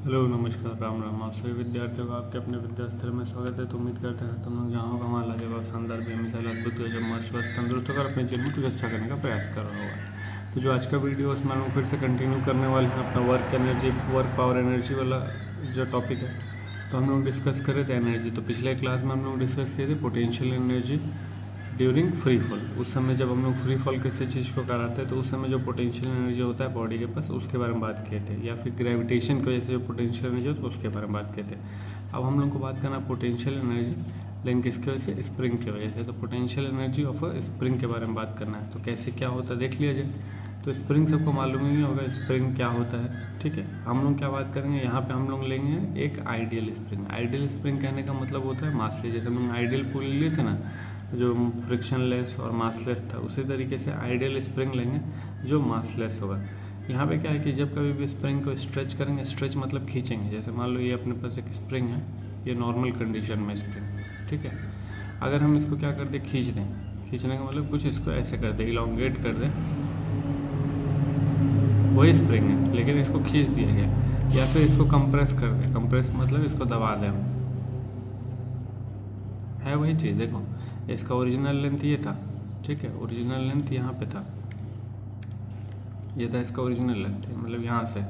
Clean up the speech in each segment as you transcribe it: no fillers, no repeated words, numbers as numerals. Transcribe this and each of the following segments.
Hello नमस्कार राम राम। आप सभी विद्यार्थियों का आपके अपने विद्यास्थल में स्वागत है। तो उम्मीद करते हैं तुम लोग जहाँ होगा वहाँ लाजवाब शानदार बेमिसाल अद्भुत हो, जब मस्त स्वस्थ तंदुरुस्त होकर अपने जीवन में कुछ अच्छा करने का प्रयास कर रहा होगा। तो जो आज का वीडियो है उसमें हम लोग फिर से कंटिन्यू करने वाले हैं अपना वर्क पावर एनर्जी वाला जो टॉपिक है। तो हम लोग डिस्कस कर रहे थे एनर्जी। तो पिछले क्लास में हम लोग डिस्कस किए थे potential energy during free fall. उस समय जब हम लोग फ्री फॉल किसी चीज़ को कराते हैं तो उस समय जो पोटेंशियल एनर्जी होता है बॉडी के पास उसके बारे में बात किए थे, या फिर ग्रेविटेशन की वजह से जो पोटेंशियल एनर्जी होता है उसके बारे में बात किए थे। अब हम लोग को बात करना पोटेंशियल एनर्जी, लेकिन किसकी वजह से? स्प्रिंग की वजह से। तो potential energy of a spring के बारे में बात करना है। तो कैसे क्या होता है देख लिया जाए। तो स्प्रिंग सबको मालूम ही होगा स्प्रिंग क्या होता है, ठीक है। हम लोग क्या बात करेंगे यहाँ पे, हम लोग लेंगे एक आइडियल स्प्रिंग। आइडियल स्प्रिंग कहने का मतलब होता है मासलेस। जैसे हम लोग आइडियल पुल लिए थे ना, जो फ्रिक्शनलेस और मासलेस था, उसी तरीके से आइडियल स्प्रिंग लेंगे जो मासलेस होगा। यहाँ पे क्या है कि जब कभी भी स्प्रिंग को स्ट्रेच करेंगे, स्ट्रेच मतलब खींचेंगे। जैसे मान लो ये अपने पास एक स्प्रिंग है, ये नॉर्मल कंडीशन में स्प्रिंग, ठीक है। अगर हम इसको क्या कर दें, खींच दें, खींचने का मतलब कुछ इसको ऐसे कर दें, इलांगेट कर दें, वही स्प्रिंग है लेकिन इसको खींच दिया गया। या फिर इसको कंप्रेस कर दें, कंप्रेस मतलब इसको दबा दें, है वही चीज़। देखो इसका ओरिजिनल लेंथ ये था, ठीक है, ओरिजिनल लेंथ यहाँ पे था, ये था इसका ओरिजिनल लेंथ, मतलब यहाँ से।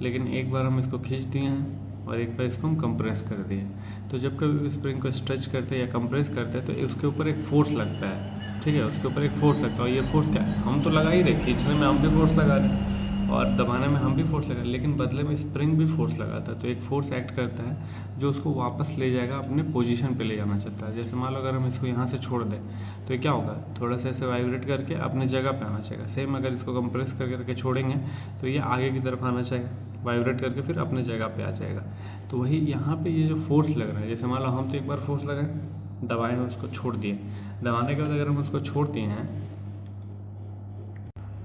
लेकिन एक बार हम इसको खींच दिए हैं और एक बार इसको हम कंप्रेस कर दिए। तो जब कभी स्प्रिंग को स्ट्रेच करते हैं या कंप्रेस करते हैं तो उसके ऊपर एक फोर्स लगता है, ठीक है, उसके ऊपर एक फोर्स लगता है। और ये फोर्स क्या है, हम तो लगा ही रहे, खींचने में हम भी फोर्स लगा रहे हैं और दबाने में हम भी फोर्स लगा रहे, लेकिन बदले में स्प्रिंग भी फोर्स लगाता है। तो एक फोर्स एक्ट करता है जो उसको वापस ले जाएगा, अपने पोजीशन पे ले जाना चाहता है। जैसे मान लो अगर हम इसको यहाँ से छोड़ दें तो ये क्या होगा, थोड़ा सा ऐसे वाइब्रेट करके अपने जगह पे आना चाहिए। सेम अगर इसको कंप्रेस करके छोड़ेंगे तो ये आगे की तरफ आना चाहिए, वाइब्रेट करके फिर अपने जगह पे आ जाएगा। तो वही यहाँ पे ये जो फोर्स लग रहा है, जैसे मान लो हम तो एक बार फोर्स लगाए, दबाए हैं, उसको छोड़ दिए, दबाने के बाद अगर हम उसको छोड़ दिए हैं,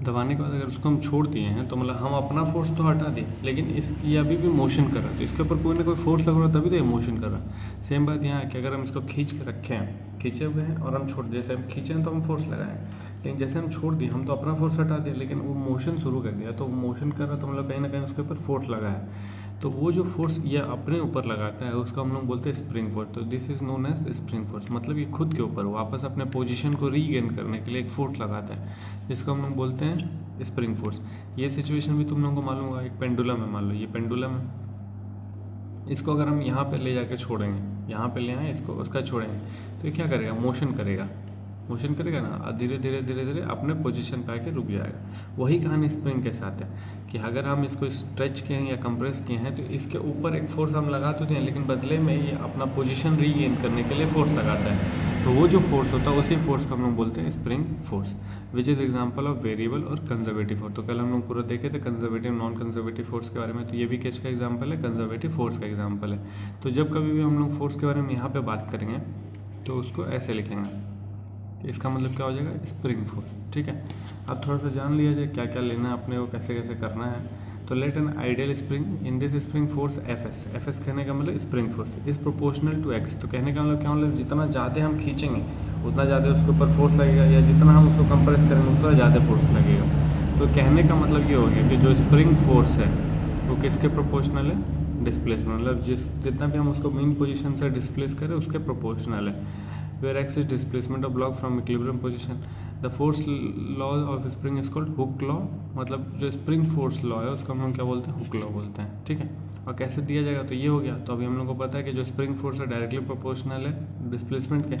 दबाने के बाद अगर उसको हम छोड़ दिए हैं तो मतलब हम अपना फोर्स तो हटा दिए, लेकिन ये अभी भी मोशन कर रहा है। तो इसके ऊपर कोई ना कोई फोर्स लग रहा है तभी तो ये मोशन कर रहा है। सेम बात यहाँ है कि अगर हम इसको खींच के रखे हैं, खींचे हुए हैं और हम छोड़ दिए, जैसे हम खींचे हैं तो हम फोर्स लगाएं, लेकिन जैसे हम छोड़ दिए हम तो अपना फोर्स हटा दिया, लेकिन वो मोशन शुरू कर दिया। तो मोशन कर रहा है तो मतलब कहीं ना कहीं उसके ऊपर फोर्स लगा है। तो वो जो फोर्स ये अपने ऊपर लगाता है उसको हम लोग बोलते हैं स्प्रिंग फोर्स। तो this is known as spring force. मतलब ये खुद के ऊपर वापस अपने पोजीशन को रीगेन करने के लिए एक फोर्स लगाता है, जिसको हम लोग बोलते हैं स्प्रिंग फोर्स। ये सिचुएशन भी तुम लोगों को मालूम होगा, एक पेंडुलम है, मान लो ये पेंडुलम है, इसको अगर हम यहाँ पे ले जाके छोड़ेंगे, यहाँ पे ले आए इसको, उसका छोड़ेंगे तो ये क्या करेगा, मोशन करेगा, मोशन करेगा ना, और धीरे धीरे धीरे धीरे अपने पोजीशन पे आके रुक जाएगा। वही कहानी स्प्रिंग के साथ है कि अगर हम इसको स्ट्रेच किए हैं या कंप्रेस किए हैं तो इसके ऊपर एक फोर्स हम लगा तो दें, लेकिन बदले में ये अपना पोजीशन रीगेन करने के लिए फोर्स लगाता है। तो वो जो फोर्स होता है उसी फोर्स को हम लोग बोलते हैं spring force, which is example of variable और कंजर्वेटिव फोर्स। तो कल हम लोग पूरा देखे थे कंजर्वेटिव नॉन कंजर्वेटिव फोर्स के बारे में। तो ये भी किसका एग्जाम्पल है, कंजर्वेटिव फोर्स का एग्जाम्पल है। तो जब कभी भी हम लोग फोर्स के बारे में यहाँ पे बात करेंगे तो उसको ऐसे लिखेंगे, इसका मतलब क्या हो जाएगा, स्प्रिंग फोर्स, ठीक है। अब थोड़ा सा जान लिया जाए क्या क्या लेना है अपने को, कैसे कैसे करना है। तो let an ideal spring in this spring force F S कहने का मतलब spring force is proportional to X. तो कहने का मतलब क्या, मतलब जितना ज़्यादा हम खींचेंगे उतना ज़्यादा उसके ऊपर फोर्स लगेगा, या जितना हम उसको कंप्रेस करेंगे उतना ज़्यादा फोर्स लगेगा। तो कहने का मतलब ये हो गया कि जो स्प्रिंग फोर्स है वो किसके प्रोपोर्शनल है, डिस्प्लेसमेंट, मतलब जितना भी हम उसको मेन पोजिशन से डिस्प्लेस करें उसके प्रोपोर्शनल है। where x is displacement of block from equilibrium position. The force law of spring is called Hooke law। मतलब जो स्प्रिंग फोर्स लॉ है उसको हम क्या बोलते हैं, हुक लॉ बोलते हैं, ठीक है। और कैसे दिया जाएगा, तो ये हो गया। तो अभी हम लोग को पता है कि जो स्प्रिंग फोर्स है डायरेक्टली प्रोपोर्शनल है डिस्प्लेसमेंट के।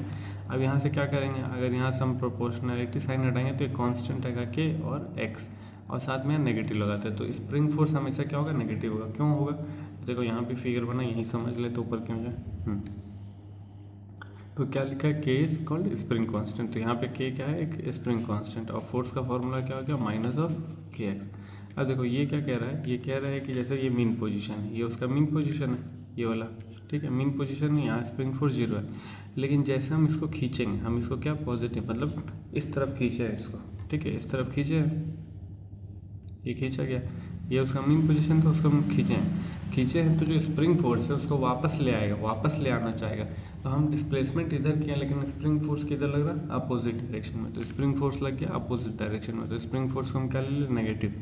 अब यहाँ से क्या करेंगे, अगर यहाँ से हम प्रोपोर्शनलिटी साइन हटाएंगे तो एक कांस्टेंट आएगा के और एक्स, और साथ में नेगेटिव लगाते हैं। तो स्प्रिंग फोर्स हमेशा क्या होगा, नेगेटिव होगा। क्यों होगा, तो देखो यहाँ पे फिगर बना, यही समझ ले तो ऊपर क्यों जाए। तो क्या लिखा है, के इज कॉल्ड स्प्रिंग कांस्टेंट। तो यहाँ पे के क्या है, एक स्प्रिंग कांस्टेंट, और फोर्स का फॉर्मूला क्या हो गया, माइनस ऑफ के एक्स। अब देखो ये क्या कह रहा है, ये कह रहा है कि जैसे ये मीन पोजीशन है, ये उसका मीन पोजीशन है, ये वाला, ठीक है, मीन पोजीशन है, यहाँ स्प्रिंग फोर्स 0 है। लेकिन जैसे हम इसको खींचेंगे, हम इसको क्या पॉजिटिव मतलब इस तरफ खींचे हैं इसको, ठीक है, इस तरफ खींचे हैं, ये खींचा गया, ये उसका मीन पोजीशन था, उसको हम खींचे हैं। खींचे हैं तो जो स्प्रिंग फोर्स है उसको वापस ले आएगा, वापस ले आना चाहेगा। तो हम डिस्प्लेसमेंट इधर किया लेकिन स्प्रिंग फोर्स किधर लग रहा है, अपोजिट डायरेक्शन में, तो स्प्रिंग फोर्स लग गया अपोजिट डायरेक्शन में, तो स्प्रिंग फोर्स को हम क्या ले लें, नेगेटिव।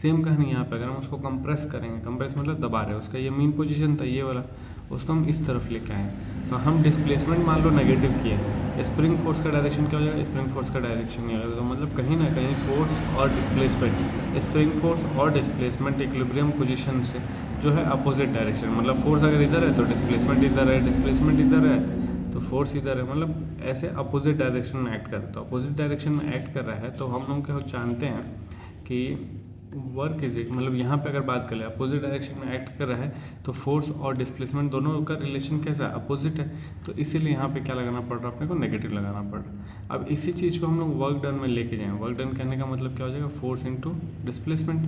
सेम कहानी यहाँ पे, अगर हम उसको कंप्रेस करेंगे, कंप्रेस मतलब दबा रहे हैं, उसका ये मेन पोजीशन था ये वाला, उसको हम इस तरफ लेके आए, तो हम डिस्प्लेसमेंट मान लो नेगेटिव किए, स्प्रिंग फोर्स का डायरेक्शन क्या हो जाएगा, स्प्रिंग फोर्स का डायरेक्शन ये होगा। तो मतलब कहीं ना कहीं फोर्स और डिस्प्लेसमेंट, स्प्रिंग फोर्स और डिस्प्लेसमेंट इक्विलिब्रियम पोजीशन से जो है अपोजिट डायरेक्शन, मतलब फोर्स अगर इधर है तो डिस्प्लेसमेंट इधर है, डिस्प्लेसमेंट इधर है तो फोर्स इधर है, मतलब ऐसे अपोजिट डायरेक्शन में एक्ट कर रहा है। तो अपोजिट डायरेक्शन में एक्ट कर रहा है तो हम लोग क्या जानते हैं कि वर्क इज इट, मतलब यहाँ पे अगर बात करें अपोजिट डायरेक्शन में एक्ट कर रहा है तो फोर्स और डिस्प्लेसमेंट दोनों का रिलेशन कैसा है, अपोजिट है, तो इसीलिए यहाँ पे क्या लगाना पड़ रहा है अपने को, नेगेटिव लगाना पड़ रहा है। अब इसी चीज़ को हम लोग वर्क डन में लेके जाएंगे, वर्क डन कहने का मतलब क्या हो जाएगा, फोर्स इंटू डिस्प्लेसमेंट।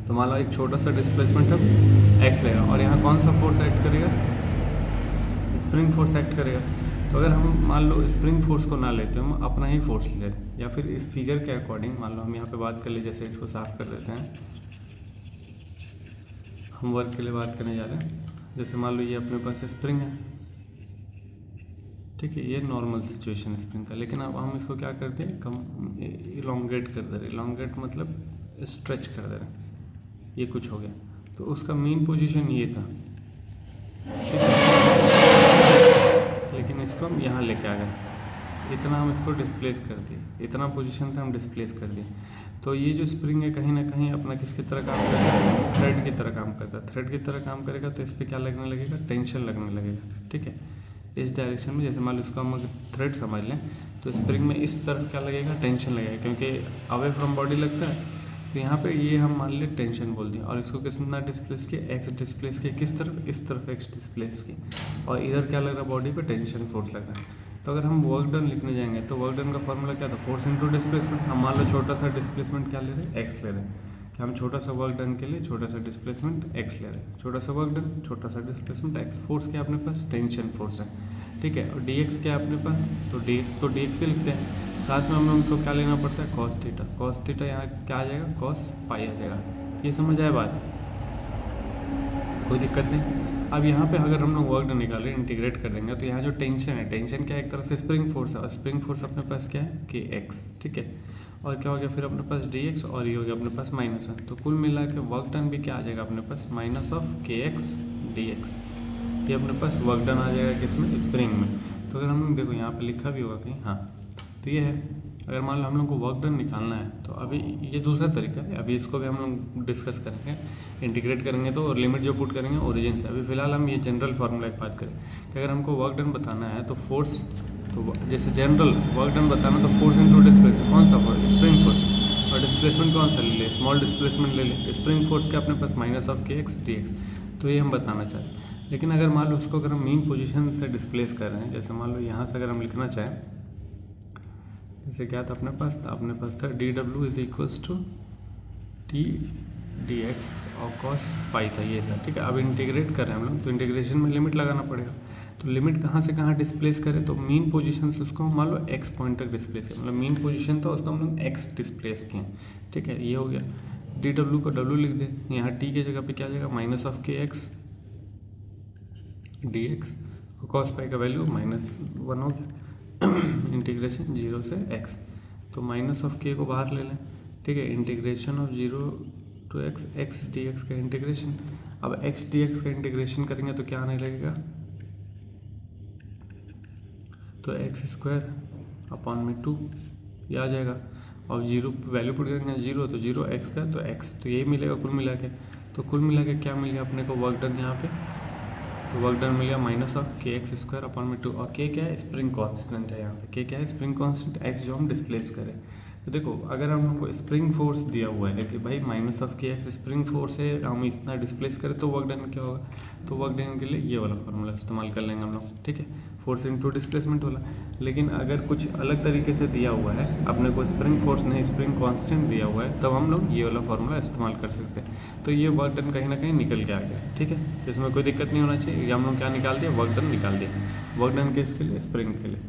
तो मान लो एक छोटा सा डिस्प्लेसमेंट अब एक्स लेगा और यहाँ कौन सा फोर्स एक्ट करेगा, स्प्रिंग फोर्स एक्ट करेगा। तो अगर हम मान लो स्प्रिंग फोर्स को ना लेते हम अपना ही फोर्स ले लेते, या फिर इस फिगर के अकॉर्डिंग मान लो हम यहाँ पे बात कर ले, जैसे इसको साफ कर देते हैं, हम वर्क के लिए बात करने जा रहे हैं। जैसे मान लो ये अपने पास स्प्रिंग है, ठीक है, ये नॉर्मल सिचुएशन है स्प्रिंग का, लेकिन अब हम इसको क्या करते हैं, कम इलोंगेट कर दे रहे, इलोंगेट मतलब स्ट्रेच कर दे रहे, ये कुछ हो गया, तो उसका मेन पोजीशन ये था, ठीक है, लेकिन इसको हम यहाँ लेके आ गए, इतना हम इसको डिस्प्लेस कर दिए, इतना पोजीशन से हम डिस्प्लेस कर दिए। तो ये जो स्प्रिंग है कहीं ना कहीं अपना किसकी तरह काम करता है, थ्रेड की तरह काम करता है, थ्रेड की तरह काम करेगा तो इस पर क्या लगने लगेगा, टेंशन लगने लगेगा, ठीक है, इस डायरेक्शन में। जैसे मान लो इसको हम अगर थ्रेड समझ लें तो स्प्रिंग में इस तरफ क्या लगेगा, टेंशन लगेगा, क्योंकि अवे फ्रॉम बॉडी लगता है, तो यहाँ पे ये हम मान लें टेंशन बोल दिया, और इसको कितना डिस्प्लेस किया, एक्स डिस्प्लेस किया, किस तरफ, इस तरफ एक्स डिस्प्लेस की, और इधर क्या लग रहा है, बॉडी पे टेंशन फोर्स लग रहा है। तो अगर हम वर्क डन लिखने जाएंगे तो वर्क डन का फॉर्मूला क्या था, फोर्स इंटू डिस्प्लेसमेंट। हम मान लो छोटा सा डिस्प्लेसमेंट क्या ले रहे हैं, एक्स ले रहे हैं, कि हम छोटा सा वर्क डन के लिए छोटा सा डिस्प्लेसमेंट एक्स ले रहे हैं, छोटा सा वर्क डन छोटा सा डिस्प्लेसमेंट एक्स। फोर्स क्या अपने पास, टेंशन फोर्स है, ठीक है, और डी एक्स क्या है अपने पास, तो डी एक्स ही लिखते हैं, साथ में हम लोग को क्या लेना पड़ता है, कॉस थीटा। कॉस थीटा यहाँ क्या आ जाएगा, कॉस पाई आ जाएगा। ये समझ आए बात, कोई दिक्कत नहीं। अब यहाँ पे अगर हम लोग वर्क डन निकालें, इंटीग्रेट कर देंगे, तो यहाँ जो टेंशन है, टेंशन क्या है, एक तरह से स्प्रिंग फोर्स है, और स्प्रिंग फोर्स अपने पास क्या है, के एक्स, ठीक है, और क्या हो गया फिर अपने पास डी एक्स, और ये हो गया अपने पास माइनस है, तो कुल मिला के वर्क डन भी क्या आ जाएगा अपने पास, माइनस ऑफ के एक्स डी एक्स। ये अपने पास वर्क डन आ जाएगा किसमें, स्प्रिंग में। तो अगर हम लोग देखो यहाँ पे लिखा भी होगा कहीं, हाँ, तो ये है। अगर मान लो हम लोग को वर्क डन निकालना है तो अभी ये दूसरा तरीका है, अभी इसको भी हम लोग डिस्कस करेंगे, इंटीग्रेट करेंगे तो, और लिमिट जो पुट करेंगे ओरिजिन से। अभी फिलहाल हम ये जनरल फार्मूला की बात करें कि अगर हमको वर्क डन बताना है तो फोर्स, तो जैसे जनरल वर्क डन बताना तो फोर्स इंटू डिस्प्लेसमेंट, कौन सा फोर्स, स्प्रिंग फोर्स, और डिस्प्लेसमेंट कौन सा ले ले, स्मॉल डिस्प्लेसमेंट ले ले। स्प्रिंग फोर्स के अपने पास माइनस ऑफ के एक्स डी एक्स, तो ये हम बताना चाहते हैं। लेकिन अगर मान लो उसको अगर हम मेन पोजीशन से डिस्प्लेस कर रहे हैं, जैसे मान लो यहाँ से अगर हम लिखना चाहें, जैसे क्या था अपने पास था D W is equals to T D X और कॉस पाई था, ये था, ठीक है। अब इंटीग्रेट कर रहे हैं हम लोग, तो इंटीग्रेशन में लिमिट लगाना पड़ेगा। तो लिमिट कहाँ से कहाँ डिस्प्लेस करें, तो मेन पोजीशन से उसको मान लो एक्स पॉइंट तक डिस्प्लेस किया, मतलब मेन पोजीशन था उसको हम लोग एक्स डिस्प्लेस किए, ठीक है, ये हो गया। डी डब्ल्यू को डब्ल्यू लिख दें, यहाँ टी की जगह पे क्या आ जाएगा, माइनस ऑफ के एक्स डी एक्स, और कॉस पाई का वैल्यू -1 हो गया, इंटीग्रेशन 0 से x, तो माइनस ऑफ के को बाहर ले लें, ठीक है, integration of 0 to x, x dx का इंटीग्रेशन। अब x dx का इंटीग्रेशन करेंगे तो क्या आने लगेगा, तो एक्स स्क्वायर अपॉन में 2 ये आ जाएगा, और 0 वैल्यू पुट करेंगे 0, तो 0 x का, तो x, तो यही मिलेगा कुल मिला के। तो कुल मिला के क्या मिल गया अपने को वर्क डन यहाँ पे, तो वर्क डन मिल गया माइनस ऑफ के एक्स स्क्वायर अपॉन में 2, और के क्या है, स्प्रिंग कांस्टेंट है यहाँ पे, के क्या है, स्प्रिंग कांस्टेंट, एक्स जो हम डिस्प्लेस करें। तो देखो अगर हम हमको स्प्रिंग फोर्स दिया हुआ है कि भाई माइनस ऑफ के एक्स स्प्रिंग फोर्स है, हम इतना डिस्प्लेस करें तो वर्क डन क्या होगा, तो वर्क डन के लिए ये वाला फॉर्मूला इस्तेमाल कर लेंगे हम लोग, ठीक है, फोर्स इंटू डिस्प्लेसमेंट वाला। लेकिन अगर कुछ अलग तरीके से दिया हुआ है, अपने को स्प्रिंग फोर्स नहीं स्प्रिंग कांस्टेंट दिया हुआ है, तब हम लोग ये वाला फॉर्मूला इस्तेमाल कर सकते हैं। तो ये वर्क डन कहीं ना कहीं निकल के आ गया, ठीक है, इसमें कोई दिक्कत नहीं होना चाहिए। ये हम लोग क्या निकाल दिया, वर्क डन निकाल दिया, वर्क डन के इसके लिए, स्प्रिंग के लिए।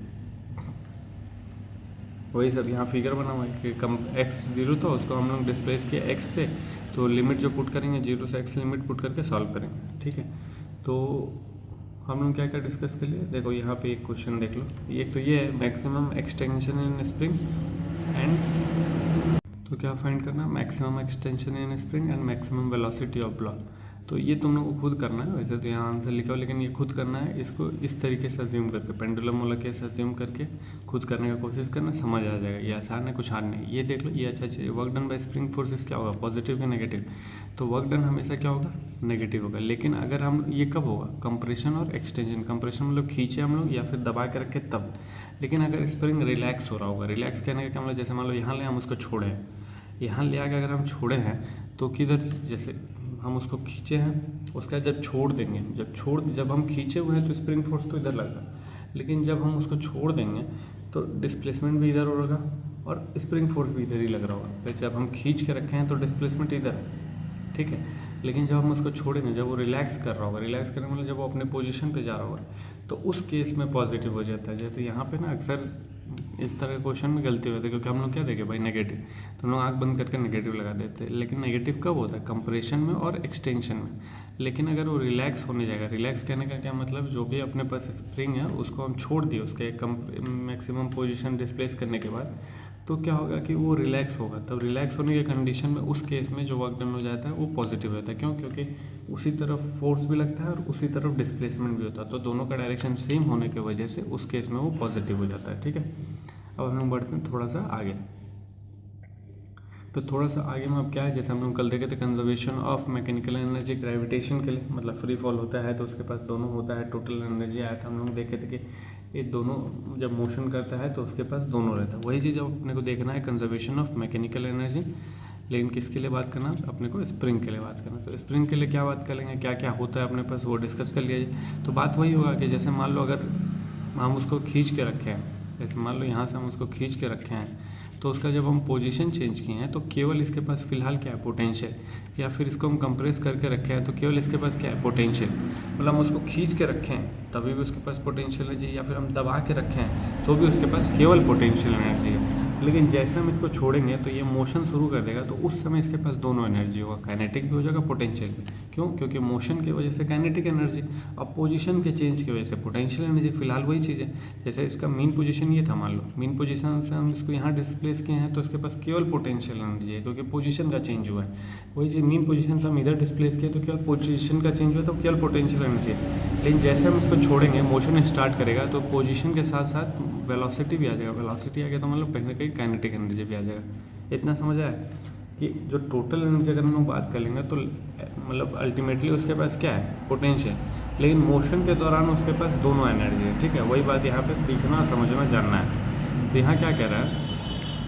वही सब यहाँ फिगर बना हुआ है कि कम x 0 था, उसको हम लोग डिस्प्लेस किया x पे, तो तो लिमिट जो पुट करेंगे 0 से x लिमिट पुट करके सॉल्व करेंगे, ठीक है। तो हम लोग क्या क्या डिस्कस कर लिए, देखो यहाँ पे एक क्वेश्चन देख लो, एक तो ये है maximum extension in spring and, तो क्या फाइंड करना, maximum extension in spring and maximum velocity of block. तो ये तुम लोग को खुद करना है, वैसे तो यहाँ आंसर लिखा हो लेकिन ये खुद करना है, इसको इस तरीके से अज्यूम करके पेंडुलम वाला केस अज्यूम करके खुद करने का कोशिश करना, समझ आ जाएगा। ये आसान है, कुछ हार्ड नहीं। ये देख लो, ये अच्छा work done bye spring forces क्या होगा, पॉजिटिव या नेगेटिव। तो वर्क डन हमेशा क्या होगा, नेगेटिव होगा। लेकिन अगर हम ये कब होगा, कंप्रेशन और एक्सटेंशन। कंप्रेशन मतलब खींचे हम लोग या फिर दबा के रखे तब। लेकिन अगर स्प्रिंग रिलैक्स हो रहा होगा, रिलैक्स कहने का क्या मतलब, जैसे मान लो यहाँ ले हम उसको छोड़े हैं, यहाँ ले आके अगर हम छोड़े हैं तो किधर, जैसे हम उसको खींचे हैं, उसका जब छोड़ देंगे, जब हम खींचे हुए हैं तो स्प्रिंग फोर्स तो इधर लग रहा है, लेकिन जब हम उसको छोड़ देंगे तो डिस्प्लेसमेंट भी इधर होगा और स्प्रिंग फोर्स भी इधर ही लग रहा होगा। तो जब हम खींच के रखे हैं तो डिस्प्लेसमेंट इधर है, ठीक है। लेकिन जब हम उसको छोड़ेंगे, जब वो रिलैक्स कर रहा होगा, रिलैक्स करने मतलब जब वो अपने पोजीशन पे जा रहा होगा, तो उस केस में पॉजिटिव हो जाता है। जैसे यहाँ पे ना अक्सर इस तरह के क्वेश्चन में गलती होती है, क्योंकि हम लोग क्या देखे भाई नेगेटिव, तो हम लोग आँख बंद करके नेगेटिव लगा देते हैं। लेकिन नेगेटिव कब होता है, कंप्रेशन में और एक्सटेंशन में। लेकिन अगर वो रिलैक्स होने जाएगा, रिलैक्स कहने का क्या मतलब, जो भी अपने पास स्प्रिंग है उसको हम छोड़ दिए उसके मैक्सिमम पोजीशन डिस्प्लेस करने के बाद, तो क्या होगा कि वो रिलैक्स होगा। तब रिलैक्स होने के कंडीशन में उस केस में जो वर्क डन हो जाता है वो पॉजिटिव होता है। क्यों, क्योंकि उसी तरफ फोर्स भी लगता है और उसी तरफ डिस्प्लेसमेंट भी होता है, तो दोनों का डायरेक्शन सेम होने की वजह से उस केस में वो पॉजिटिव हो जाता है, ठीक है। अब हम लोग बढ़ते हैं थोड़ा सा आगे। तो थोड़ा सा आगे में अब क्या है, जैसे हम लोग कल देखे थे conservation of mechanical energy gravitation के लिए, मतलब फ्री फॉल होता है तो उसके पास दोनों होता है, टोटल एनर्जी आया था। हम लोग देखे थे कि ये दोनों जब मोशन करता है तो उसके पास दोनों रहता है। वही चीज़ अब अपने को देखना है कंजर्वेशन ऑफ मैकेनिकल एनर्जी, लेकिन किसके लिए बात करना, अपने को स्प्रिंग के लिए बात करना। तो स्प्रिंग के लिए क्या बात करेंगे, क्या क्या होता है अपने पास वो डिस्कस कर लिया जाए। तो बात वही होगा कि जैसे मान लो अगर हम उसको खींच के रखे हैं, जैसे मान लो यहाँ से हम उसको खींच के रखे हैं, तो उसका जब हम पोजीशन चेंज किए हैं तो केवल इसके पास फिलहाल क्या है, पोटेंशियल। या फिर इसको हम कंप्रेस करके रखे हैं तो केवल इसके पास क्या है, पोटेंशियल। मतलब हम उसको खींच के रखे हैं तभी भी उसके पास पोटेंशियल एनर्जी, या फिर हम दबा के रखे हैं तो भी उसके पास केवल पोटेंशियल एनर्जी है। लेकिन जैसे हम इसको छोड़ेंगे तो ये मोशन शुरू कर देगा, तो उस समय इसके पास दोनों एनर्जी होगा, काइनेटिक भी हो जाएगा, पोटेंशियल भी। क्यों, क्योंकि मोशन की वजह से काइनेटिक एनर्जी और पोजीशन के चेंज की वजह से पोटेंशियल एनर्जी। फिलहाल वही चीज़ है, जैसे इसका मेन पोजीशन ये था, मान लो मेन पोजीशन से हम इसको यहाँ डिस्प्लेस किए हैं तो इसके पास केवल पोटेंशियल एनर्जी है, क्योंकि पोजीशन का चेंज हुआ है। वही चीज़ मेन पोजीशन से हम इधर डिस्प्लेस किए तो केवल पोजीशन का चेंज हुआ, तो केवल पोटेंशियल एनर्जी है। लेकिन जैसे हम इसको छोड़ेंगे, मोशन स्टार्ट करेगा तो पोजीशन के साथ साथ वेलोसिटी भी आ जाएगा। वेलोसिटी आ गया तो मतलब कहीं ना कहीं काइनेटिक एनर्जी भी आ जाएगा। इतना समझ आया कि जो टोटल एनर्जी अगर हम लोग बात कर लेंगे तो मतलब अल्टीमेटली उसके पास क्या है, पोटेंशियल। लेकिन मोशन के दौरान उसके पास दोनों एनर्जी है, ठीक है। वही बात यहाँ पे सीखना, समझना, जानना है। तो यहाँ क्या कह रहा है,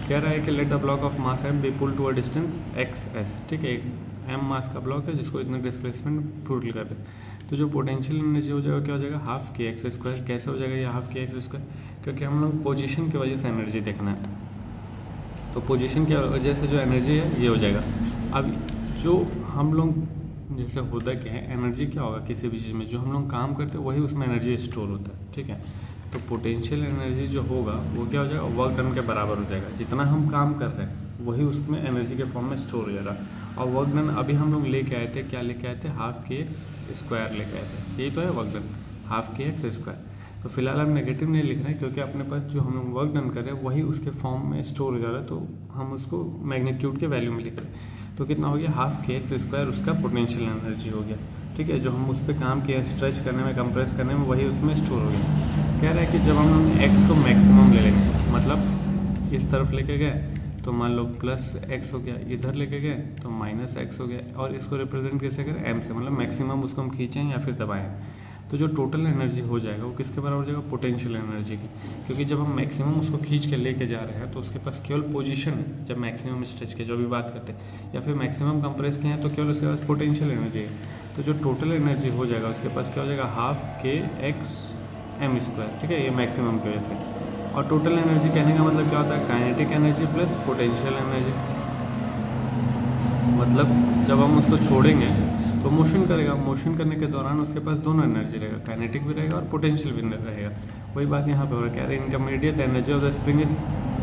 कह रहा है कि let the block of mass M be pull to a distance X S, ठीक है। एक एम मास का ब्लॉक है जिसको इतना डिस्प्लेसमेंट पुल कर रहे हैं, तो जो पोटेंशियल एनर्जी हो जाएगा क्या हो जाएगा, हाफ के एक्स स्क्वायर। कैसे हो जाएगा ये हाफ के एक्स स्क्वायर, क्योंकि हम लोग पोजीशन की वजह से एनर्जी देखना है, तो पोजीशन की वजह से जो एनर्जी है ये हो जाएगा। अब जो हम लोग जैसे होता क्या है, एनर्जी क्या होगा किसी भी चीज़ में, जो हम लोग काम करते हैं वही उसमें एनर्जी स्टोर होता है, ठीक है। तो पोटेंशियल एनर्जी जो होगा वो क्या हो जाएगा, वर्क डन के बराबर हो जाएगा। जितना हम काम कर रहे हैं वही उसमें एनर्जी के फॉर्म में स्टोर हो जाएगा। और वर्क डन अभी हम लोग लेके आए थे, क्या लेके आए थे, हाफ के एक्स स्क्वायर लेके आए थे, यही तो है वर्क डन, हाफ के एक्स स्क्वायर। तो फिलहाल हम नेगेटिव नहीं लिख रहे हैं, क्योंकि अपने पास जो हम लोग वर्क डन कर रहे हैं वही उसके फॉर्म में स्टोर हो जा रहा है, तो हम उसको मैग्नीट्यूड के वैल्यू में लिख रहे हैं। तो कितना हो गया, हाफ के एक्स स्क्वायर उसका पोटेंशियल एनर्जी हो गया, ठीक है। जो हम उस पर काम किए, स्ट्रेच करने में, कंप्रेस करने में, वही उसमें स्टोर हो गया। कह रहा है कि जब हम एक्स को मैक्सिमम ले लेंगे, मतलब इस तरफ लेके गए तो मान लो प्लस एक्स हो गया, इधर लेके गए तो माइनस एक्स हो गया, और इसको रिप्रेजेंट कैसे करें, एम से, मतलब मैक्सिमम उसको हम खींचें या फिर दबाएं, तो जो टोटल एनर्जी हो जाएगा वो किसके बराबर हो जाएगा, पोटेंशियल एनर्जी की। क्योंकि जब हम मैक्सिमम उसको खींच के लेके जा रहे हैं तो उसके पास केवल पोजीशन है, जब मैक्सिमम स्ट्रेच के जो भी बात करते हैं, या फिर मैक्सिमम कंप्रेस किए हैं तो केवल उसके पास पोटेंशियल एनर्जी है। तो जो टोटल एनर्जी हो जाएगा उसके पास क्या हो जाएगा, हाफ के एक्स एम स्क्वायर, ठीक है, ये मैक्सिमम की वजह से। और टोटल एनर्जी कहने का मतलब क्या होता है, kinetic energy plus potential energy. मतलब जब हम उसको छोड़ेंगे तो मोशन करेगा, मोशन करने के दौरान उसके पास दोनों एनर्जी रहेगा, काइनेटिक भी रहेगा और पोटेंशियल भी रहेगा। वही बात यहाँ पे हो रहा है, कह रहे हैं intermediate energy of the spring is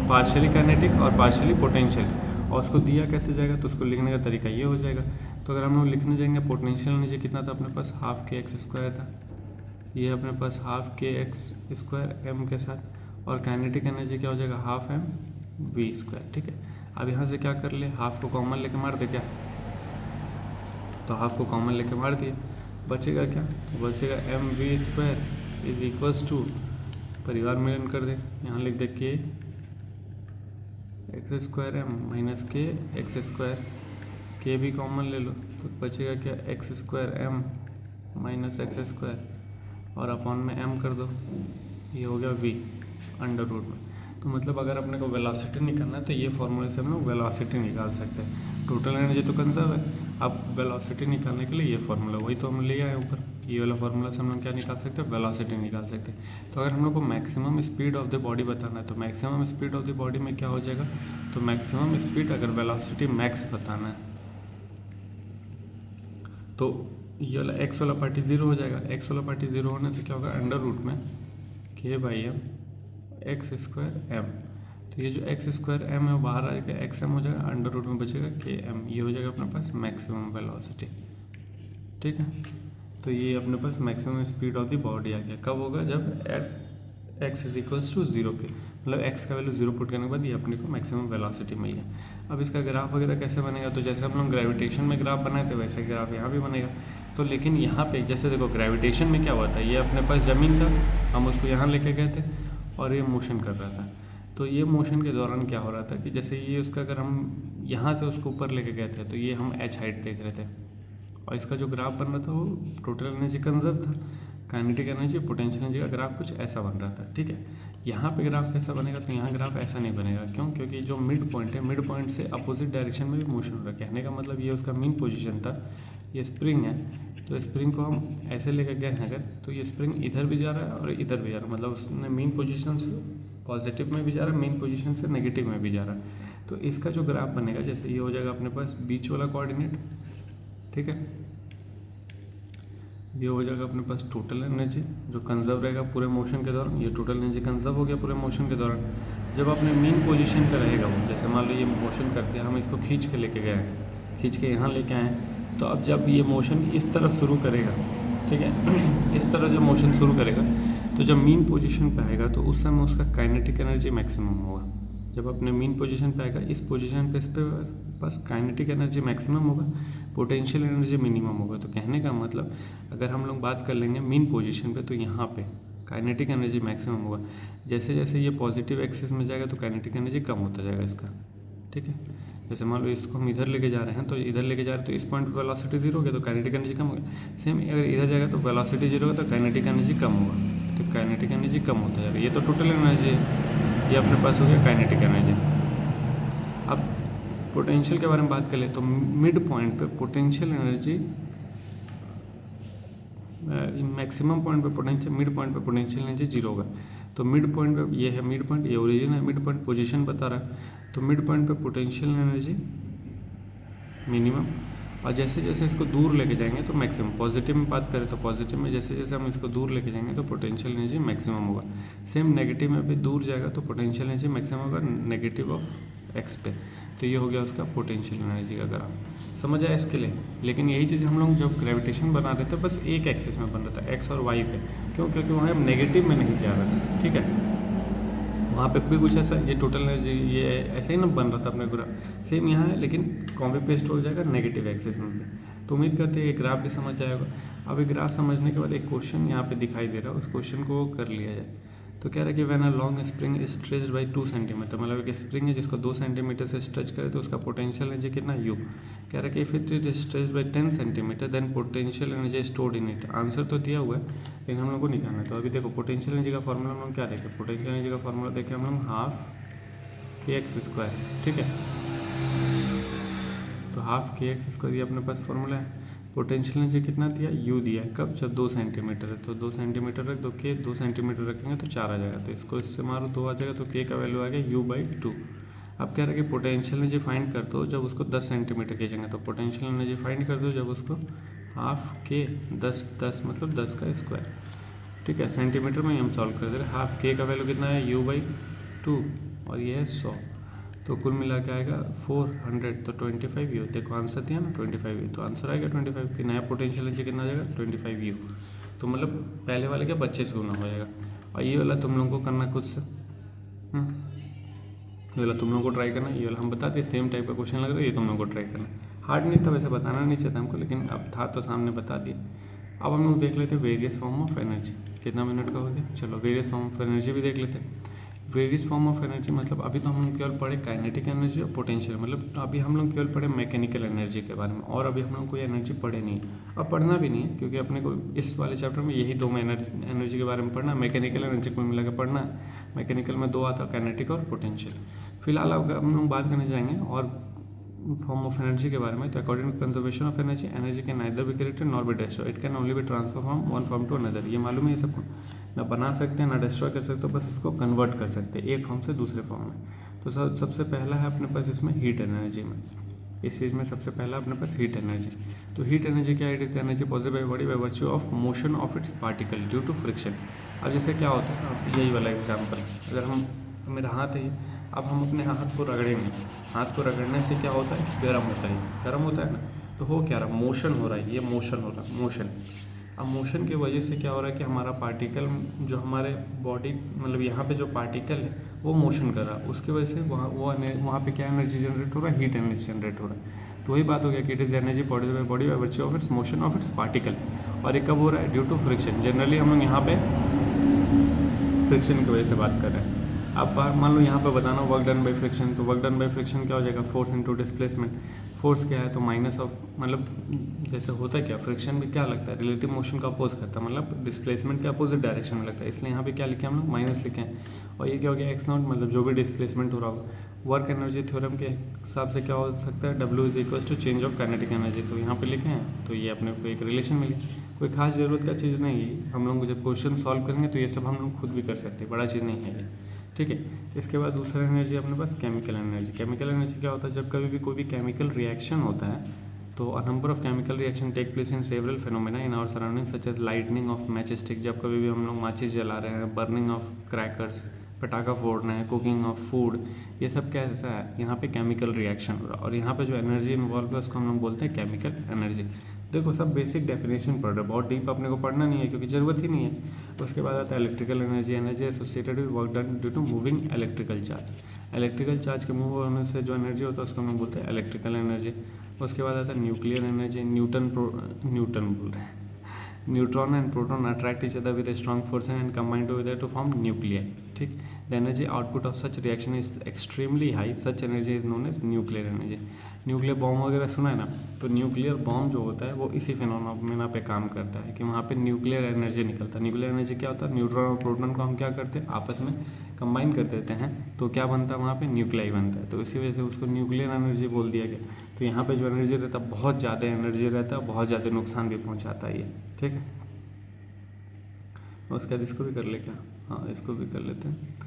partially kinetic और पार्शियली पोटेंशियल। और उसको दिया कैसे जाएगा, तो उसको लिखने का तरीका ये हो जाएगा। तो अगर हम लोग लिखने जाएंगे पोटेंशियल एनर्जी कितना था अपने पास, हाफ के एक्स स्क्वायर था, ये अपने पास हाफ के एक्स स्क्वायर एम के साथ, और काइनेटिक एनर्जी क्या हो जाएगा, हाफ एम वी स्क्वायर। ठीक है, अब यहाँ से क्या कर ले, हाफ को कॉमन लेके मार दे क्या, तो हाफ को कॉमन लेके मार दिए, बचेगा क्या, तो बचेगा M V square is equals to, परिवार मिलन कर दें, यहाँ लिख दे K X square M minus K X square, K भी कॉमन ले लो तो बचेगा क्या, X square M minus X square, और अपॉन में m कर दो, ये हो गया v अंडर रूट में। तो मतलब अगर अपने को वेलोसिटी निकालना है तो ये फॉर्मूले से हम लोग वेलोसिटी निकाल सकते हैं। टोटल एनर्जी तो कंजर्व है, अब वेलोसिटी निकालने के लिए ये फॉर्मूला वही तो हम ले आए ऊपर, ये वाला फॉर्मूला से हम लोग क्या निकाल सकते हैं, वेलोसिटी निकाल सकते हैं। तो अगर हम लोग को maximum speed of the body बताना है तो maximum speed of the body में क्या हो जाएगा, तो मैक्सिमम स्पीड अगर वेलोसिटी मैक्स बताना है तो ये वाला एक्स वाला पार्टी जीरो हो जाएगा। एक्स वाला पार्टी जीरो होने से क्या होगा, अंडर रूट में K by M X square M, तो ये जो एक्स स्क्वायर एम है वो बाहर आएगा, एक्स एम हो जाएगा, अंडर रूट में बचेगा के एम, ये हो जाएगा अपने पास मैक्सिमम वेलोसिटी। ठीक है, तो ये अपने पास maximum speed of the body आ गया। कब होगा, जब at x is equals to zero के, मतलब एक्स का वैल्यू जीरो पुट करने के बाद ये अपने को मैक्सिमम वेलोसिटी मिल गया। अब इसका ग्राफ वगैरह कैसे बनेगा, तो जैसे हम लोग ग्रेविटेशन में ग्राफ बनाए थे वैसे ग्राफ यहाँ भी बनेगा। तो लेकिन यहाँ पे जैसे देखो ग्रेविटेशन में क्या हुआ था, ये अपने पास ज़मीन था, हम उसको यहाँ लेके गए थे और ये मोशन कर रहा था। तो ये मोशन के दौरान क्या हो रहा था कि जैसे ये उसका अगर हम यहाँ से उसको ऊपर लेके गए थे तो ये हम एच हाइट देख रहे थे, और इसका जो ग्राफ बन रहा था वो टोटल एनर्जी कंजर्व था, काइनेटिक एनर्जी पोटेंशियल एनर्जी का ग्राफ कुछ ऐसा बन रहा था। ठीक है, यहाँ पे ग्राफ कैसा बनेगा, तो यहाँ ग्राफ ऐसा नहीं बनेगा। क्यों, क्योंकि जो मिड पॉइंट है, मिड पॉइंट से अपोजिट डायरेक्शन में भी मोशन हो रहा है। कहने का मतलब ये उसका मेन पोजीशन था, ये स्प्रिंग है, तो स्प्रिंग को हम ऐसे लेकर गए हैं अगर, तो ये स्प्रिंग इधर भी जा रहा है और इधर भी जा रहा है, मतलब उसने मेन पोजीशन से पॉजिटिव में भी जा रहा है, मेन पोजीशन से नेगेटिव में भी जा रहा है। तो इसका जो ग्राफ बनेगा, जैसे ये हो जाएगा अपने पास बीच वाला कोऑर्डिनेट, ठीक है, ये हो जाएगा अपने पास टोटल एनर्जी जो कंजर्व रहेगा पूरे मोशन के दौरान, ये टोटल एनर्जी कंजर्व हो गया पूरे मोशन के दौरान। जब अपने मेन पोजीशन पे रहेगा वो, जैसे मान लो ये मोशन करते हैं, हम इसको खींच के लेके गए हैं, खींच के यहाँ लेके आए हैं, तो अब जब ये मोशन इस तरफ शुरू करेगा, ठीक है, इस तरह जब मोशन शुरू करेगा तो जब मेन पोजीशन पे आएगा तो उस समय उसका काइनेटिक एनर्जी मैक्सिमम होगा। जब अपने मेन पोजीशन पे आएगा, इस पोजीशन पे इस पे बस काइनेटिक एनर्जी मैक्सिमम होगा, पोटेंशियल एनर्जी मिनिमम होगा। तो कहने का मतलब अगर हम लोग बात कर लेंगे मेन पोजीशन पे, तो यहाँ पे काइनेटिक एनर्जी मैक्सिमम होगा। जैसे जैसे ये पॉजिटिव एक्सिस में जाएगा तो काइनेटिक एनर्जी कम होता जाएगा इसका। ठीक है, जैसे मान लो इसको हम इधर लेके जा रहे हैं, तो इधर लेके जा रहे हैं तो इस पॉइंट पे वेलोसिटी जीरो हो गया तो काइनेटिक एनर्जी कम होगा। सेम अगर इधर जाएगा तो वेलोसिटी जीरो होगा तो काइनेटिक एनर्जी कम होगा, तो काइनेटिक एनर्जी कम होता जाएगा। ये तो टोटल एनर्जी है, ये अपने पास हो गया काइनेटिक एनर्जी। अब पोटेंशियल के बारे में बात कर ले तो मिड पॉइंट पे पोटेंशियल एनर्जी, मैक्सिमम पॉइंट पे पोटेंशियल, मिड पॉइंट पे पोटेंशियल एनर्जी जीरो होगा। तो मिड पॉइंट पे ये है मिड पॉइंट, ये ओरिजिन है, मिड पॉइंट पोजीशन बता रहा है, तो मिड पॉइंट पे पोटेंशियल एनर्जी मिनिमम, और जैसे जैसे इसको दूर लेके जाएंगे तो मैक्सिमम। पॉजिटिव में बात करें तो पॉजिटिव में जैसे जैसे हम इसको दूर लेके जाएंगे तो पोटेंशियल एनर्जी मैक्सिमम होगा। सेम नेगेटिव में भी दूर जाएगा तो पोटेंशियल एनर्जी मैक्सिमम होगा नेगेटिव ऑफ एक्स पे। तो ये हो गया उसका पोटेंशियल एनर्जी का ग्राफ, समझ आया इसके लिए। लेकिन यही चीज़ हम लोग जब ग्रेविटेशन बना रहे थे बस एक एक्सिस में बन रहा था, एक्स और वाई पे, क्यों, क्योंकि वहाँ नेगेटिव में नहीं जा रहा था। ठीक है, वहाँ पे भी कुछ ऐसा, ये टोटल एनर्जी ये ऐसे ही ना बन रहा था अपने ग्राफ, सेम यहाँ है, लेकिन कॉपी पेस्ट हो जाएगा नेगेटिव एक्सिस में भी। तो उम्मीद करते हैं ये ग्राफ भी समझ आएगा। अब ये ग्राफ समझने के बाद एक क्वेश्चन यहाँ पे दिखाई दे रहा है, उस क्वेश्चन को कर लिया जाए। तो कह रहा है कि when a long spring is stretched by 2 centimetre, मतलब एक स्प्रिंग है जिसको 2 सेंटीमीटर से स्ट्रेच करे तो उसका पोटेंशियल एनर्जी कितना यू। कह रहा है कि if it is stretched by 10 centimetre then potential energy stored in it. Answer तो दिया हुआ है लेकिन हम लोग को निकालना है। तो अभी देखो पोटेंशियल एनर्जी का फॉर्मूला हम लोग क्या देखें, पोटेंशियल एनर्जी का फॉर्मूला देखें हम लोग हाफ के एक्स स्क्वायर। ठीक है, तो हाफ के एक्स स्क्वायर ये अपने पास फॉर्मूला है। पोटेंशियल एनर्जी कितना दिया, यू दिया है, कब, जब 2 सेंटीमीटर है, तो 2 सेंटीमीटर रख दो, के 2 सेंटीमीटर रखेंगे तो 4 आ जाएगा, तो इसको इससे मारो 2 आ जाएगा, तो के का वैल्यू आ गया u/2। अब कह रहा है कि पोटेंशियल एनर्जी फाइंड कर दो जब उसको 10 सेंटीमीटर खींचेंगे, तो पोटेंशियल एनर्जी फाइंड कर दो जब उसको हाफ के 10 मतलब 10 का स्क्वायर। ठीक है, सेंटीमीटर में ही हम सॉल्व कर दे रहे हैं। हाफ के का वैल्यू कितना है u/2 और ये है 100, तो कुल मिला के आएगा 400 तो 25 यू। देखो आंसर दिया ना 25 यू, तो आंसर आएगा 25 की। नया पोटेंशियल एनर्जी कितना आ जाएगा 25 यू। तो मतलब पहले वाले क्या 25 गुना हो जाएगा। और ये वाला तुम लोगों को करना खुद से, ये वाला तुम लोगों को ट्राई करना, ये वाला हम बताते हैं। सेम टाइप का क्वेश्चन लग रहा है, ये तुम लोगों को ट्राई करना। हार्ड नहीं था, वैसे बताना नहीं चाहिए था हमको, लेकिन अब था तो सामने बता दिया। अब हम लोग देख लेते हैं वेरियस फॉर्म ऑफ एनर्जी। कितना मिनट का हो गया, चलो वेरियस फॉर्म ऑफ एनर्जी भी देख लेते हैं। वेरियस फॉर्म ऑफ एनर्जी मतलब अभी तो हम लोग केवल पढ़े काइनेटिक एनर्जी और पोटेंशियल, मतलब अभी हम लोग केवल पढ़े मैकेनिकल एनर्जी के बारे में, और अभी हम लोग कोई एनर्जी पढ़े नहीं है। अब पढ़ना भी नहीं है, क्योंकि अपने को इस वाले चैप्टर में यही दो में एनर्जी के बारे में पढ़ना। मैकेनिकल एनर्जी को मिला के पढ़ना है। मैकेनिकल में दो आता है, काइनेटिक और पोटेंशियल। फिलहाल अब हम लोग बात करने जाएंगे और फॉर्म ऑफ एनर्जी के बारे में। तो according to conservation of energy, energy can neither be created nor be destroyed, it can only be transfer from one form to another. ये मालूम है, ये सबको ना बना सकते हैं ना डिस्ट्रॉय कर सकते हो, बस इसको कन्वर्ट कर सकते हैं एक फॉर्म से दूसरे फॉर्म में। तो सबसे पहला है अपने पास इसमें हीट एनर्जी में, इस चीज़ में सबसे पहला अपने पास हीट एनर्जी। तो हीट एनर्जी क्या है, energy positive by body by virtue of motion of its particle due to friction. अब जैसे क्या होता है, अब यही वाला एग्जाम्पल, अगर हम मेरा हाथ है, अब हम अपने हाथ को रगड़ेंगे, हाथ को रगड़ने से क्या होता है, गर्म होता है, गर्म होता है ना। तो हो क्या रहा, मोशन हो रहा है, ये मोशन हो रहा है, मोशन। अब मोशन की वजह से क्या हो रहा है कि हमारा पार्टिकल जो हमारे बॉडी मतलब यहाँ पे जो पार्टिकल है वो मोशन कर रहा है, उसकी वजह से वहाँ पे क्या एनर्जी जनरेट हो रहा है, हीट एनर्जी जनरेट हो रहा है। तो वही बात हो गया कि it is energy body by virtue of its motion of its particle. और ये कब हो रहा है, ड्यू टू फ्रिक्शन। जनरली हम लोग यहाँ पे फ्रिक्शन की वजह से बात कर रहे हैं। अब मान लो यहाँ पे बताना वर्क डन बाई फ्रिक्शन, तो वर्क डन बाई फ्रिक्शन क्या हो जाएगा, फोर्स इनटू डिस्प्लेसमेंट। फोर्स क्या है, तो माइनस ऑफ, मतलब जैसे होता है क्या, फ्रिक्शन भी क्या लगता है, रिलेटिव मोशन का अपोज करता है, मतलब डिस्प्लेसमेंट के अपोजिट डायरेक्शन में लगता है, इसलिए यहाँ पे क्या लिखे हम लोग, माइनस लिखे हैं। और ये क्या हो गया, एक्स नॉट, मतलब जो भी डिस्प्लेसमेंट हो रहा होगा। वर्क एनर्जी थ्योरम के हिसाब से क्या हो सकता है, W is equal to change of kinetic energy. तो यहाँ पे लिखे हैं, तो ये अपने को एक रिलेशन मिली। कोई खास ज़रूरत का चीज़ नहीं है, हम लोग जब क्वेश्चन सॉल्व करेंगे तो ये सब हम लोग खुद भी कर सकते हैं, बड़ा चीज़ नहीं है ये, ठीक है। इसके बाद दूसरा एनर्जी अपने पास केमिकल एनर्जी। केमिकल एनर्जी क्या होता है, जब कभी भी कोई भी केमिकल रिएक्शन होता है तो a number of chemical reaction take place in several phenomena in our surrounding such as lightning of match stick. जब कभी भी हम लोग माचिस जला रहे हैं, बर्निंग ऑफ क्रैकर्स, पटाखा फोड़ रहे हैं, कुकिंग ऑफ फूड, ये सब क्या ऐसा है, यहाँ पे केमिकल रिएक्शन हो रहा है। और यहाँ पे जो एनर्जी इन्वॉल्व है उसको हम लोग बोलते हैं केमिकल एनर्जी। देखो सब बेसिक डेफिनेशन पढ़ रहे, बहुत डीप अपने को पढ़ना नहीं है क्योंकि ज़रूरत ही नहीं है। उसके बाद आता है electrical energy. Energy associated with work done due to moving electrical charge. Electrical charge के मूव होने से जो एनर्जी होता है उसको हम बोलते हैं इलेक्ट्रिकल एनर्जी। उसके बाद आता है न्यूक्लियर एनर्जी। न्यूटन बोल रहे हैं, neutron and proton attract each other with strong force and combine together to form nuclear, ठीक। The energy output of such reaction is extremely high, such energy is known as nuclear energy. Nuclear bomb वगैरह सुना है ना, तो nuclear bomb जो होता है वो इसी फिनोमेना पे काम करता है कि वहाँ पे न्यूक्लियर एनर्जी निकलता है। न्यूक्लियर एनर्जी क्या होता है, न्यूट्रॉन और प्रोटॉन को हम क्या करते हैं, आपस में कंबाइन कर देते हैं, तो क्या बनता है वहाँ पे, न्यूक्लियाई बनता है। तो इसी वजह से उसको न्यूक्लियर एनर्जी बोल दिया गया। तो यहाँ पे जो एनर्जी रहता है बहुत ज़्यादा एनर्जी रहता है, बहुत ज़्यादा नुकसान भी पहुँचाता है ये, ठीक है। उसके बाद इसको भी कर ले क्या, हाँ इसको भी कर लेते हैं।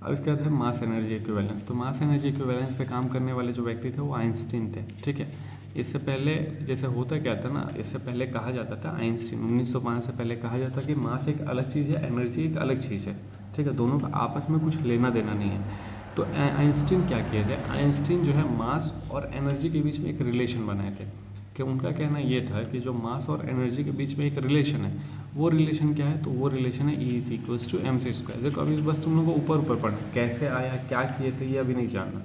अब इसके बाद है मास एनर्जी इक्विवेलेंस। तो मास एनर्जी इक्विवेलेंस पे काम करने वाले जो व्यक्ति थे वो आइंस्टीन थे, ठीक है। इससे पहले जैसे होता क्या था ना, इससे पहले कहा जाता था, आइंस्टीन 1905 से पहले कहा जाता कि मास एक अलग चीज़ है, एनर्जी एक अलग चीज़ है, ठीक है। दोनों का आपस में कुछ लेना देना नहीं है। तो आइंस्टीन क्या किए थे, आइंस्टीन जो है मास और एनर्जी के बीच में एक रिलेशन बनाए थे कि उनका कहना ये था कि जो मास और एनर्जी के बीच में एक रिलेशन है, वो रिलेशन क्या है, तो वो रिलेशन है E is equals to M C square. देखो अभी बस तुम लोगों को ऊपर पढ़ना, कैसे आया, क्या किए थे, ये अभी नहीं जानना।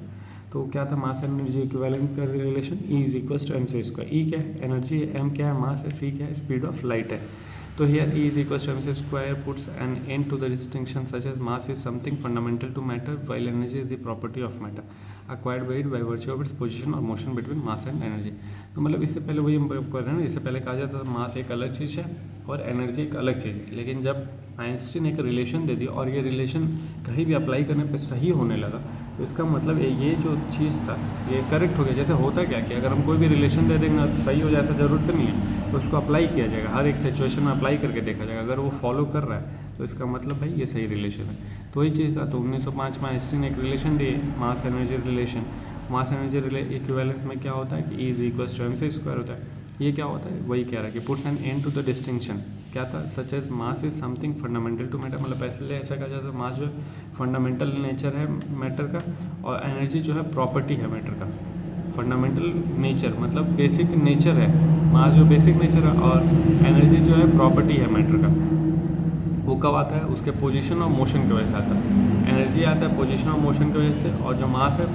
तो क्या था, मास एनर्जी इक्विवेलेंट का relation E is equals to M C square. E क्या है, एनर्जी है, M क्या है, मास है, C क्या है, स्पीड ऑफ लाइट है। तो here E is equals to M C square puts an end to the distinction such as mass is something fundamental to matter while energy is the property of matter acquired by it by virtue of its position or motion between mass and energy। तो मतलब इससे पहले वही हम कर रहे हैं ना, इससे पहले कहा जाता था मास एक अलग चीज़ है और एनर्जी एक अलग चीज़ है। लेकिन जब आइंस्टीन एक रिलेशन दे दिया और ये रिलेशन कहीं भी अप्लाई करने पे सही होने लगा, तो इसका मतलब ये जो चीज़ था ये करेक्ट हो गया। जैसे होता क्या कि अगर हम कोई भी रिलेशन दे देंगे तो सही हो जाए ऐसा ज़रूरत नहीं है, तो उसको अप्लाई किया जाएगा, हर एक सिचुएशन में अप्लाई करके देखा जाएगा। अगर वो फॉलो कर रहा है तो इसका मतलब भाई ये सही रिलेशन है। तो वही चीज़ था। तो 1905 में आइंस्टीन एक रिलेशन दिए, mass energy relation. Mass energy equivalence में क्या होता है कि E is equals to M C square होता है। ये क्या होता है, वही कह रहा है कि puts an end to the distinction. क्या था, such as mass is something fundamental to matter, मतलब ऐसा कहा जाता है मास जो फंडामेंटल नेचर है मैटर का, और एनर्जी जो है प्रॉपर्टी है मैटर का, फंडामेंटल नेचर मतलब बेसिक नेचर है, मास जो बेसिक नेचर है, और एनर्जी जो है प्रॉपर्टी है मैटर का। वो कब आता है? उसके पोजीशन और मोशन की वजह से आता है। एनर्जी आता है पोजीशन और मोशन की वजह से, और जो मास है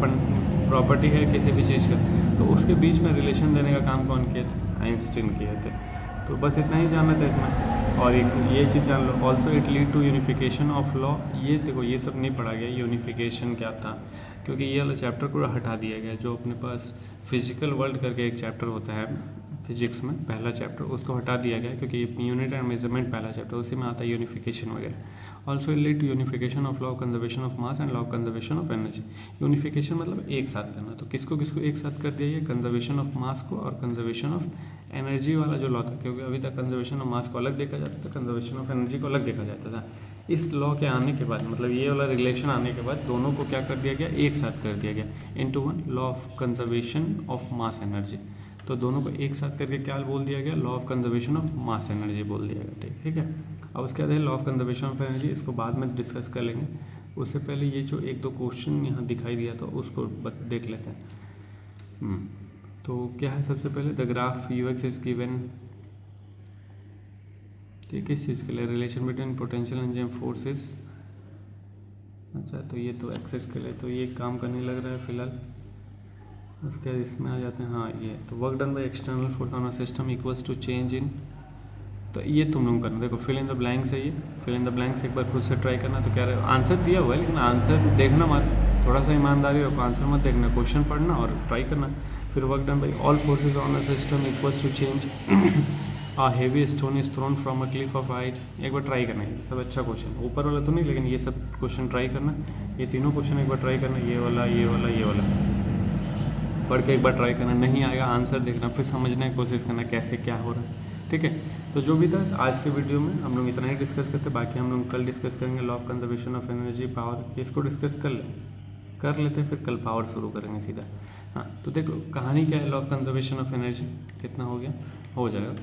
प्रॉपर्टी है किसी भी चीज़ का, तो उसके बीच में रिलेशन देने का काम कौन किए थे? आइंस्टीन किए थे। तो बस इतना ही जानना था इसमें। और एक ये चीज़ जान लो, also it lead to unification of law. ये देखो ये सब नहीं पढ़ा गया यूनिफिकेशन क्या था, क्योंकि ये वाला चैप्टर पूरा हटा दिया गया। जो अपने पास फिजिकल वर्ल्ड करके एक चैप्टर होता है फिजिक्स में, पहला चैप्टर, उसको हटा दिया गया क्योंकि यूनिट एंड मेजरमेंट पहला चैप्टर, उसी में आता है यूनिफिकेशन वगैरह। Also it lead to unification of law of conservation of mass and law of conservation of energy. Unification मतलब एक साथ करना, तो किसको किसको एक साथ कर दिया? ये कंजर्वेशन ऑफ मास को और कंजर्वेशन ऑफ एनर्जी वाला जो लॉ था, क्योंकि अभी तक कंजर्वेशन ऑफ मास को अलग देखा जाता था, कंजर्वेशन ऑफ एनर्जी को अलग देखा जाता था। इस लॉ के आने के बाद, मतलब ये वाला रिलेशन आने के बाद, दोनों को क्या कर दिया गया? एक साथ कर दिया गया into one, law of conservation of mass energy. तो दोनों को एक साथ करके क्या बोल दिया गया? Law of conservation of mass energy बोल दिया गया। ठीक है। अब उसके बाद है law of conservation of energy, इसको बाद में डिस्कस कर लेंगे। उससे पहले ये जो एक दो क्वेश्चन यहाँ दिखाई दिया था उसको देख लेते हैं। तो क्या है? सबसे पहले the graph you x is given, किस चीज़ के लिए? Relation between potential energy forces. अच्छा, तो ये तो एक्सेस के लिए, तो ये काम करने लग रहा है फिलहाल। उसके बाद इसमें आ जाते हैं, हाँ ये तो work done by external force on a system equals to change in. तो ये तुम लोग करना, देखो फिल इन द ब्लैंक्स है, ये फिल इन द ब्लैंक्स एक बार खुद से ट्राई करना। तो क्या रहे, आंसर दिया हुआ है लेकिन आंसर देखना मत, थोड़ा सा ईमानदारी रखो, आंसर मत देखना, क्वेश्चन पढ़ना और ट्राई करना। फिर work done by all forces on a system equals to change a heavy stone is thrown from a cliff of height. एक बार ट्राई करना, ये सब अच्छा क्वेश्चन, ऊपर वाला तो नहीं लेकिन ये सब क्वेश्चन ट्राई करना, ये तीनों क्वेश्चन एक बार ट्राई करना, ये वाला ये वाला ये वाला पढ़ के एक बार ट्राई करना। नहीं आएगा आंसर देखना, फिर समझने की कोशिश करना कैसे क्या हो रहा है। ठीक है। तो जो भी था आज के वीडियो में हम लोग इतना ही डिस्कस करते, बाकी हम लोग कल डिस्कस करेंगे law of conservation of energy, power, इसको डिस्कस कर लेते हैं, फिर कल पावर शुरू करेंगे सीधा। हाँ, तो देखो कहानी क्या है, law of conservation of energy कितना हो गया? हो जाएगा।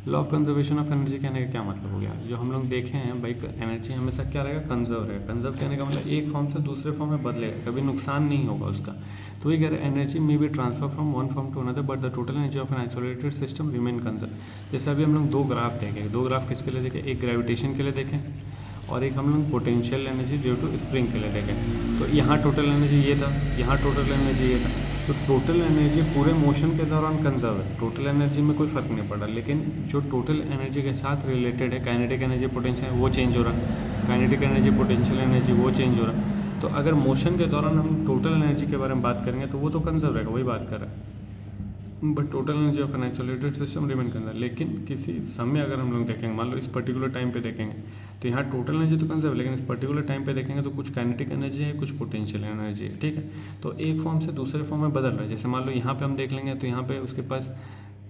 Law of conservation of energy कहने का क्या मतलब हो गया? जो हम लोग देखे हैं भाई, एनर्जी हमेशा क्या रहेगा? कंजर्व रहेगा। कंजर्व कहने का मतलब एक फॉर्म से दूसरे फॉर्म में बदलेगा, कभी नुकसान नहीं होगा उसका। तो ये कह रहे हैं एनर्जी में भी transfer from one form to another but the total energy of an isolated system remain conserve. जैसे अभी हम लोग दो ग्राफ देखें, दो ग्राफ किसके लिए देखें? एक ग्रेविटेशन के लिए देखें और एक हम लोग potential energy due to spring के लिए देखें। तो यहाँ टोटल एनर्जी ये था, यहाँ टोटल एनर्जी ये था। तो टोटल एनर्जी पूरे मोशन के दौरान कंजर्व है, टोटल एनर्जी में कोई फर्क नहीं पड़ा। लेकिन जो टोटल एनर्जी के साथ रिलेटेड है, काइनेटिक एनर्जी पोटेंशियल, वो चेंज हो रहा, काइनेटिक एनर्जी पोटेंशियल एनर्जी वो चेंज हो रहा। तो अगर मोशन के दौरान हम टोटल एनर्जी के बारे में बात करेंगे तो वो तो कंजर्व रहेगा, वही बात कर रहा है। But total energy of an isolated system remain conserve. लेकिन किसी समय अगर हम लोग देखेंगे, मान लो इस पर्टिकुलर टाइम पे देखेंगे, तो यहाँ टोटल एनर्जी तो कंजर्व, लेकिन इस पर्टिकुलर टाइम पे देखेंगे तो कुछ काइनेटिक एनर्जी है, कुछ पोटेंशियल एनर्जी है। ठीक है। तो एक फॉर्म से दूसरे फॉर्म में बदल रहा है। जैसे मान लो यहाँ पे हम देख लेंगे तो यहाँ पे उसके पास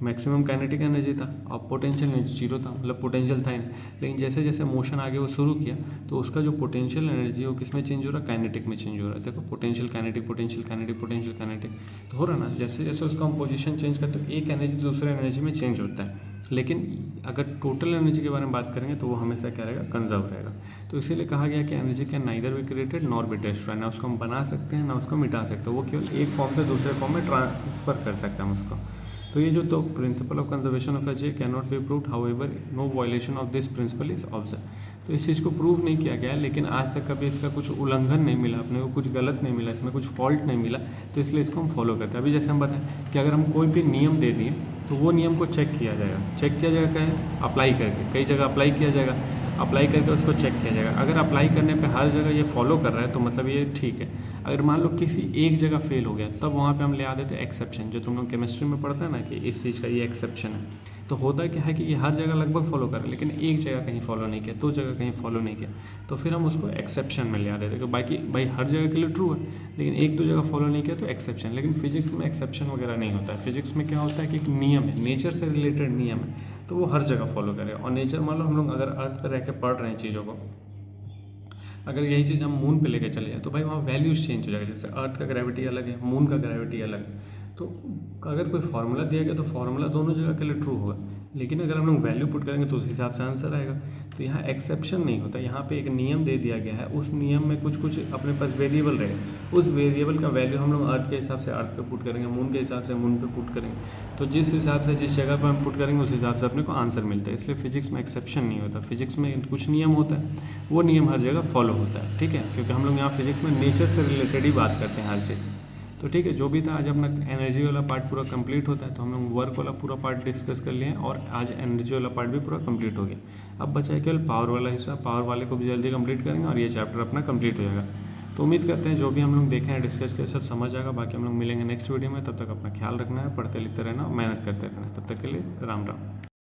मैक्सिमम काइनेटिक एनर्जी था और पोटेंशियल एनर्जी जीरो था, मतलब पोटेंशियल था ही नहीं। लेकिन जैसे जैसे मोशन आगे वो शुरू किया तो उसका जो पोटेंशियल एनर्जी है वो किस में चेंज हो रहा है? काइनेटिक में चेंज हो रहा है। देखो potential kinetic, potential kinetic, potential kinetic, तो हो रहा ना। जैसे जैसे उसका हम पोजीशन चेंज करते हैं, एक एनर्जी दूसरे एनर्जी में चेंज होता है। लेकिन अगर टोटल एनर्जी के बारे में बात करेंगे तो वो हमेशा क्या रहेगा? कंजर्व रहेगा। तो इसीलिए कहा गया कि energy can neither be created nor be destroyed, ना उसको हम बना सकते हैं ना उसको मिटा सकते हैं, वो केवल एक फॉर्म से दूसरे फॉर्म में ट्रांसफर कर सकते हैं हम उसको। तो ये जो तो principle of conservation of energy can not be proved, however no violation of this principle is observe. तो इस चीज़ को प्रूव नहीं किया गया, लेकिन आज तक कभी इसका कुछ उल्लंघन नहीं मिला, अपने को कुछ गलत नहीं मिला, इसमें कुछ फॉल्ट नहीं मिला, तो इसलिए इसको हम फॉलो करते हैं। अभी जैसे हम बताएं कि अगर हम कोई भी नियम दे दिए तो वो नियम को चेक किया जाएगा। चेक किया जाएगा कहीं? अप्लाई करके, कई जगह अप्लाई किया जाएगा, अप्लाई करके उसको चेक किया जाएगा। अगर अप्लाई करने पे हर जगह ये फॉलो कर रहा है तो मतलब ये ठीक है। अगर मान लो किसी एक जगह फेल हो गया तब वहाँ पे हम ले आ देते हैं एक्सेप्शन, जो तुम लोग केमिस्ट्री में पढ़ते हैं ना कि इस चीज़ का ये एक्सेप्शन है। तो होता क्या है कि ये हर जगह लगभग फॉलो कर रहा है, लेकिन एक जगह कहीं फॉलो नहीं किया, दो जगह कहीं फॉलो नहीं किया, तो फिर हम उसको एक्सेप्शन में ले आ देते हैं। बाकी भाई हर जगह के लिए ट्रू है, लेकिन एक दो जगह फॉलो नहीं किया तो एक्सेप्शन। लेकिन फिजिक्स में एक्सेप्शन वगैरह नहीं होता है। फिजिक्स में क्या होता है कि एक नियम है, नेचर से रिलेटेड नियम है, तो वो हर जगह फॉलो करे। और नेचर मान लो हम लोग अगर अर्थ पर रह के पढ़ रहे हैं चीज़ों को, अगर यही चीज़ हम मून पे लेके चले जाए तो भाई वहाँ वैल्यूज चेंज हो जाएगा। जैसे अर्थ का ग्रेविटी अलग है, मून का ग्रेविटी अलग है, तो अगर कोई फार्मूला दिया गया तो फार्मूला दोनों जगह के लिए ट्रू होगा। लेकिन अगर हम लोग वैल्यू पुट करेंगे तो उस हिसाब से आंसर आएगा। तो यहाँ एक्सेप्शन नहीं होता, यहाँ पे एक नियम दे दिया गया है, उस नियम में कुछ कुछ अपने पास वेरिएबल रहेगा, उस वेरिएबल का वैल्यू हम लोग अर्थ के हिसाब से अर्थ पे पुट करेंगे, मून के हिसाब से मून पे पुट करेंगे। तो जिस हिसाब से जिस जगह पर हम पुट करेंगे उस हिसाब से अपने को आंसर मिलता है। इसलिए फिजिक्स में एक्सेप्शन नहीं होता, फिजिक्स में कुछ नियम होता है, वो नियम हर जगह फॉलो होता है, ठीक है। क्योंकि हम लोग यहाँ फिजिक्स में नेचर से रिलेटेड ही बात करते हैं हर चीज़। तो ठीक है, जो भी था आज अपना एनर्जी वाला पार्ट पूरा कंप्लीट होता है। तो हम लोग वर्क वाला पूरा पार्ट डिस्कस कर लिए हैं और आज एनर्जी वाला पार्ट भी पूरा कंप्लीट हो गया। अब बचा है केवल पावर वाला हिस्सा, पावर वाले को भी जल्दी कंप्लीट करेंगे और ये चैप्टर अपना कंप्लीट हो जाएगा। तो उम्मीद करते हैं जो भी हम लोग देखें हैं डिस्कस के सब समझ आएगा। बाकी हम लोग मिलेंगे नेक्स्ट वीडियो में, तब तक अपना ख्याल रखना है, पढ़ते लिखते रहना और मेहनत करते रहना है। तब तक के लिए राम राम।